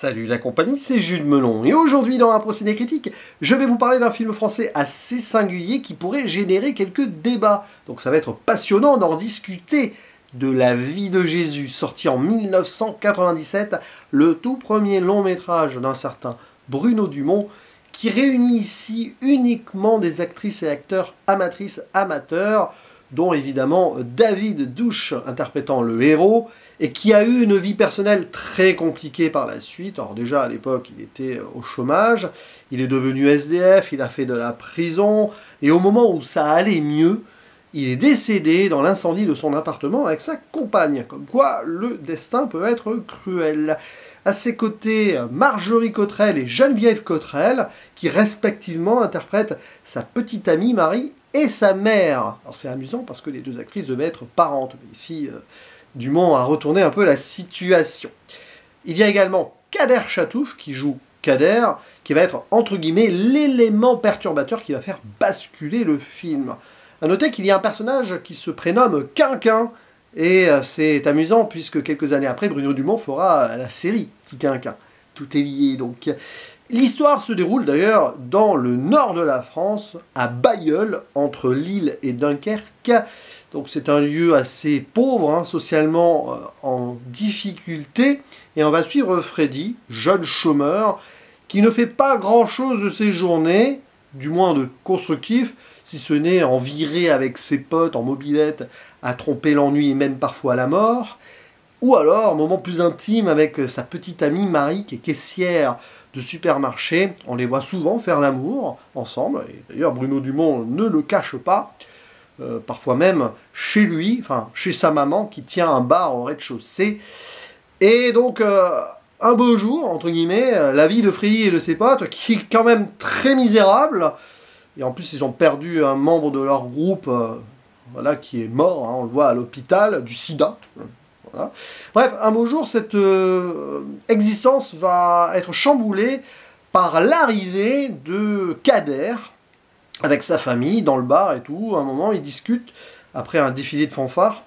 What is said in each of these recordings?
Salut la compagnie, c'est Jules Melon, et aujourd'hui dans un procédé critique, je vais vous parler d'un film français assez singulier qui pourrait générer quelques débats. Donc ça va être passionnant d'en discuter de La vie de Jésus, sorti en 1997, le tout premier long métrage d'un certain Bruno Dumont, qui réunit ici uniquement des actrices et acteurs amatrices amateurs, dont évidemment David Douche interprétant le héros, et qui a eu une vie personnelle très compliquée par la suite. Alors déjà à l'époque il était au chômage, il est devenu SDF, il a fait de la prison, et au moment où ça allait mieux, il est décédé dans l'incendie de son appartement avec sa compagne. Comme quoi le destin peut être cruel. À ses côtés, Marjorie Cottrell et Geneviève Cottrell, qui respectivement interprètent sa petite amie Marie et sa mère. Alors c'est amusant parce que les deux actrices devaient être parentes, mais ici Dumont a retourné un peu la situation. Il y a également Kader Chatouf qui joue Kader, qui va être entre guillemets l'élément perturbateur qui va faire basculer le film. A noter qu'il y a un personnage qui se prénomme Quinquin, et c'est amusant puisque quelques années après, Bruno Dumont fera la série Petit Quinquin. Tout est lié donc. L'histoire se déroule d'ailleurs dans le nord de la France, à Bailleul, entre Lille et Dunkerque. Donc c'est un lieu assez pauvre, hein, socialement en difficulté. Et on va suivre Freddy, jeune chômeur, qui ne fait pas grand-chose de ses journées, du moins de constructif, si ce n'est en virer avec ses potes en mobilette, à tromper l'ennui et même parfois la mort. Ou alors, moment plus intime avec sa petite amie Marie, qui est caissière de supermarché. On les voit souvent faire l'amour ensemble. Et d'ailleurs, Bruno Dumont ne le cache pas. Parfois même chez lui, enfin chez sa maman, qui tient un bar au rez-de-chaussée. Et donc, un beau jour, entre guillemets, la vie de Freddy et de ses potes, qui est quand même très misérable. Et en plus, ils ont perdu un membre de leur groupe, voilà, qui est mort, hein, on le voit à l'hôpital, du sida. Voilà. Bref, un beau jour, cette existence va être chamboulée par l'arrivée de Kader, avec sa famille, dans le bar et tout. À un moment, ils discutent, après un défilé de fanfares,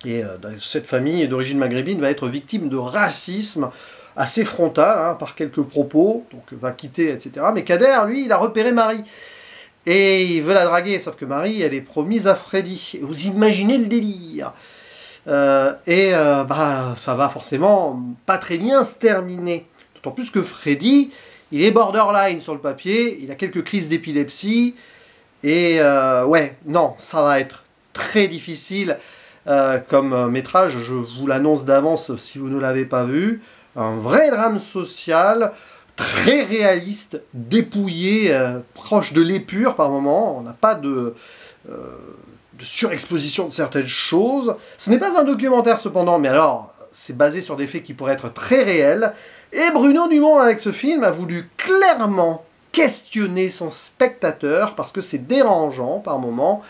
et cette famille d'origine maghrébine va être victime de racisme assez frontal, hein, par quelques propos, donc va quitter, etc. Mais Kader, lui, il a repéré Marie. Et il veut la draguer, sauf que Marie, elle est promise à Freddy. Vous imaginez le délire. Ça va forcément pas très bien se terminer. D'autant plus que Freddy, il est borderline sur le papier, il a quelques crises d'épilepsie, et ouais, non, ça va être très difficile comme métrage, je vous l'annonce d'avance si vous ne l'avez pas vu. Un vrai drame social, très réaliste, dépouillé, proche de l'épure par moments. On n'a pas de surexposition de certaines choses. Ce n'est pas un documentaire cependant, mais alors, c'est basé sur des faits qui pourraient être très réels. Et Bruno Dumont, avec ce film, a voulu clairement questionner son spectateur, parce que c'est dérangeant par moments.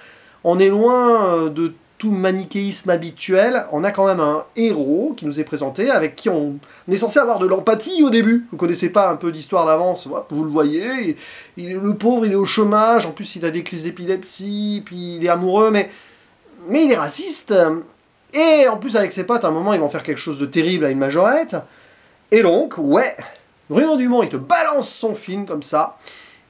On est loin de tout manichéisme habituel. On a quand même un héros qui nous est présenté, avec qui on est censé avoir de l'empathie au début. Vous ne connaissez pas un peu l'histoire d'avance, vous le voyez. Le pauvre, il est au chômage, en plus il a des crises d'épilepsie, puis il est amoureux, mais il est raciste. Et en plus, avec ses potes, à un moment, ils vont faire quelque chose de terrible à une majorette. Et donc, ouais, Bruno Dumont, il te balance son film comme ça,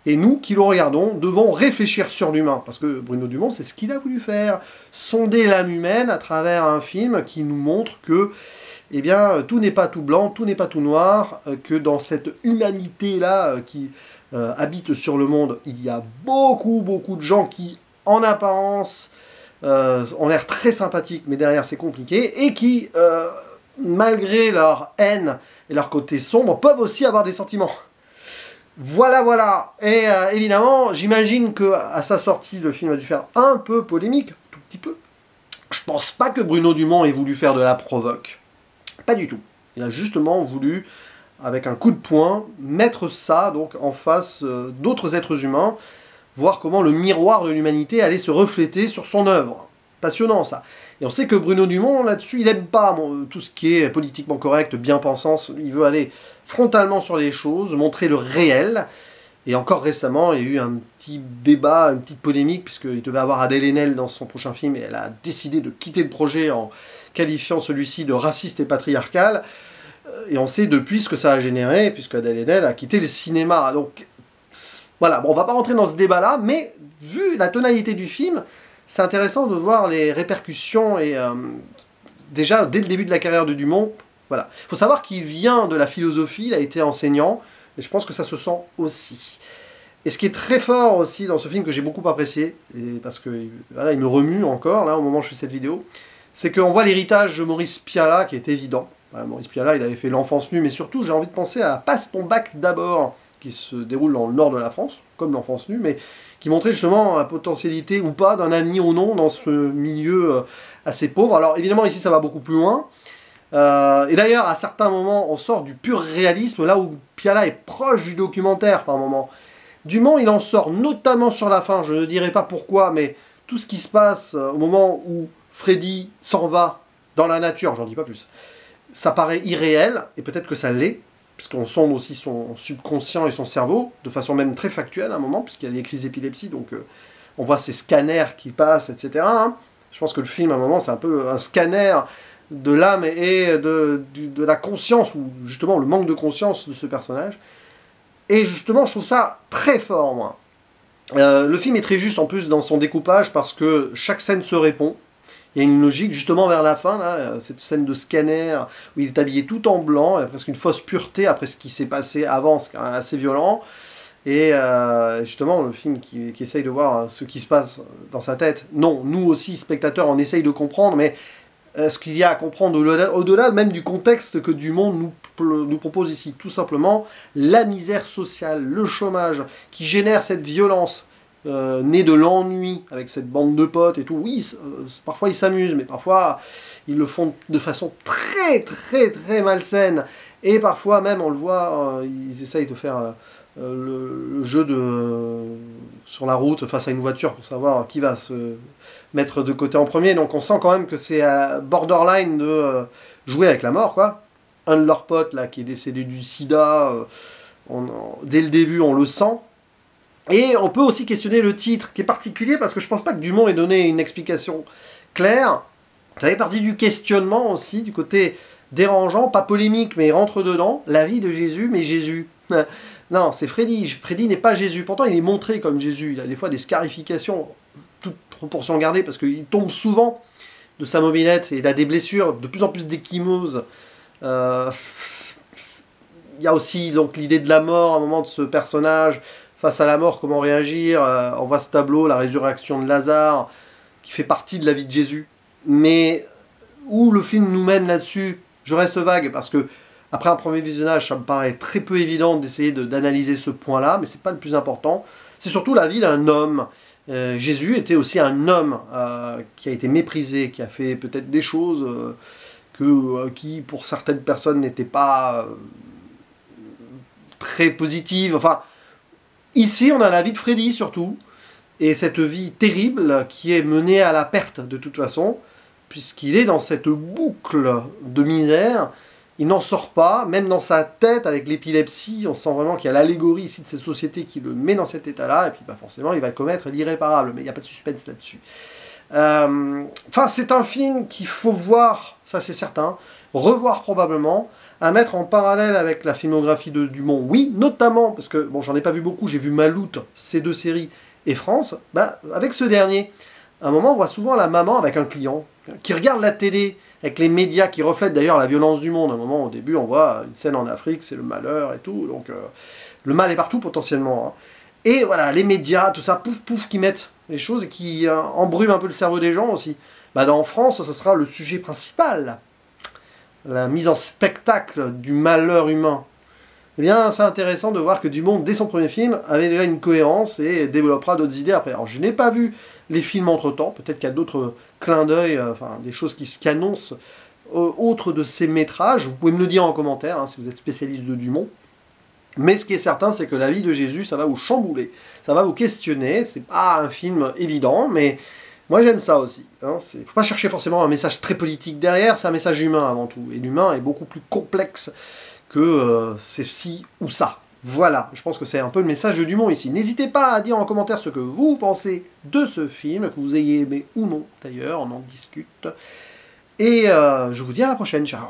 et nous, qui le regardons, devons réfléchir sur l'humain, parce que Bruno Dumont, c'est ce qu'il a voulu faire, sonder l'âme humaine à travers un film qui nous montre que, eh bien, tout n'est pas tout blanc, tout n'est pas tout noir, que dans cette humanité-là qui habite sur le monde, il y a beaucoup, beaucoup de gens qui, en apparence, ont l'air très sympathiques, mais derrière c'est compliqué, et qui, malgré leur haine et leur côté sombre, peuvent aussi avoir des sentiments. Voilà, voilà. Et évidemment, j'imagine qu'à sa sortie, le film a dû faire un peu polémique, tout petit peu. Je pense pas que Bruno Dumont ait voulu faire de la provoque. Pas du tout. Il a justement voulu, avec un coup de poing, mettre ça donc en face d'autres êtres humains, voir comment le miroir de l'humanité allait se refléter sur son œuvre. Passionnant ça. Et on sait que Bruno Dumont, là-dessus, il n'aime pas tout ce qui est politiquement correct, bien-pensant. Il veut aller frontalement sur les choses, montrer le réel. Et encore récemment, il y a eu un petit débat, une petite polémique, puisqu'il devait avoir Adèle Haenel dans son prochain film, et elle a décidé de quitter le projet en qualifiant celui-ci de raciste et patriarcal. Et on sait depuis ce que ça a généré, puisque Adèle Haenel a quitté le cinéma. Donc voilà, bon, on va pas rentrer dans ce débat-là, mais vu la tonalité du film, c'est intéressant de voir les répercussions, et déjà, dès le début de la carrière de Dumont, voilà. Il faut savoir qu'il vient de la philosophie, il a été enseignant, et je pense que ça se sent aussi. Et ce qui est très fort aussi dans ce film, que j'ai beaucoup apprécié, et parce que voilà, il me remue encore, là, au moment où je fais cette vidéo, c'est qu'on voit l'héritage de Maurice Pialat, qui est évident. Voilà, Maurice Pialat, il avait fait L'Enfance nue, mais surtout, j'ai envie de penser à Passe ton bac d'abord, qui se déroule dans le nord de la France, comme L'Enfance nue, mais qui montrait justement la potentialité ou pas d'un ami ou non dans ce milieu assez pauvre. Alors évidemment, ici, ça va beaucoup plus loin. Et d'ailleurs, à certains moments, on sort du pur réalisme, là où Pialat est proche du documentaire par moments. Dumont, il en sort notamment sur la fin, je ne dirai pas pourquoi, mais tout ce qui se passe au moment où Freddy s'en va dans la nature, j'en dis pas plus, ça paraît irréel, et peut-être que ça l'est, puisqu'on sonde aussi son subconscient et son cerveau, de façon même très factuelle à un moment, puisqu'il y a des crises d'épilepsie, donc on voit ces scanners qui passent, etc. Hein. Je pense que le film, à un moment, c'est un peu un scanner de l'âme et de la conscience, ou justement le manque de conscience de ce personnage. Et justement, je trouve ça très fort, moi. Le film est très juste en plus dans son découpage, parce que chaque scène se répond. Il y a une logique, justement vers la fin, là, cette scène de scanner, où il est habillé tout en blanc, il y a presque une fausse pureté après ce qui s'est passé avant, c'est quand même assez violent. Et justement, le film qui essaye de voir ce qui se passe dans sa tête. Non, nous aussi, spectateurs, on essaye de comprendre, mais ce qu'il y a à comprendre au-delà même du contexte que Dumont nous propose ici. Tout simplement, la misère sociale, le chômage, qui génère cette violence née de l'ennui avec cette bande de potes et tout. Oui, parfois ils s'amusent, mais parfois ils le font de façon très très très malsaine. Et parfois même, on le voit, ils essayent de faire le jeu sur la route face à une voiture pour savoir qui va se mettre de côté en premier. Donc on sent quand même que c'est borderline de jouer avec la mort, quoi. Un de leurs potes là qui est décédé du sida, dès le début on le sent. Et on peut aussi questionner le titre, qui est particulier parce que je pense pas que Dumont ait donné une explication claire. Ça fait partie du questionnement aussi, du côté dérangeant, pas polémique, mais il rentre dedans. La vie de Jésus, mais Jésus. Non, c'est Freddy. Freddy n'est pas Jésus. Pourtant, il est montré comme Jésus. Il a des fois des scarifications, toute proportion gardée, parce qu'il tombe souvent de sa mobilette et il a des blessures, de plus en plus d'échymose. Il y a aussi donc l'idée de la mort à un moment de ce personnage. Face à la mort, comment réagir. On voit ce tableau, la résurrection de Lazare, qui fait partie de la vie de Jésus. Mais où le film nous mène là-dessus, je reste vague, parce que après un premier visionnage, ça me paraît très peu évident d'essayer d'analyser ce point-là, mais c'est pas le plus important. C'est surtout la vie d'un homme. Jésus était aussi un homme qui a été méprisé, qui a fait peut-être des choses qui, pour certaines personnes, n'étaient pas très positives. Enfin, ici, on a la vie de Freddy, surtout, et cette vie terrible qui est menée à la perte, de toute façon, puisqu'il est dans cette boucle de misère. Il n'en sort pas, même dans sa tête, avec l'épilepsie, on sent vraiment qu'il y a l'allégorie ici de cette société qui le met dans cet état-là, et puis bah, forcément, il va commettre l'irréparable, mais il n'y a pas de suspense là-dessus. Enfin, c'est un film qu'il faut voir, ça c'est certain, revoir probablement, à mettre en parallèle avec la filmographie de Dumont, oui, notamment, parce que, bon, j'en ai pas vu beaucoup, j'ai vu Maloute, ces deux séries, et France, bah, avec ce dernier, à un moment, on voit souvent la maman avec un client, qui regarde la télé, avec les médias qui reflètent d'ailleurs la violence du monde. À un moment, au début, on voit une scène en Afrique, c'est le malheur et tout, donc le mal est partout potentiellement. Hein. Et voilà, les médias, tout ça, pouf pouf, qui mettent les choses et qui embrument un peu le cerveau des gens aussi. Bah, dans France, ce sera le sujet principal, la mise en spectacle du malheur humain. Eh bien, c'est intéressant de voir que Dumont, dès son premier film, avait déjà une cohérence et développera d'autres idées après. Alors, je n'ai pas vu les films entre-temps, peut-être qu'il y a d'autres clins d'œil, enfin, des choses qui annoncent autres de ces métrages. Vous pouvez me le dire en commentaire, hein, si vous êtes spécialiste de Dumont. Mais ce qui est certain, c'est que la vie de Jésus, ça va vous chambouler, ça va vous questionner. C'est pas un film évident, mais moi j'aime ça aussi. Hein. Faut pas chercher forcément un message très politique derrière, c'est un message humain avant tout. Et l'humain est beaucoup plus complexe que c'est ci ou ça. Voilà, je pense que c'est un peu le message de Dumont ici. N'hésitez pas à dire en commentaire ce que vous pensez de ce film, que vous ayez aimé ou non d'ailleurs, on en discute. Et je vous dis à la prochaine, ciao.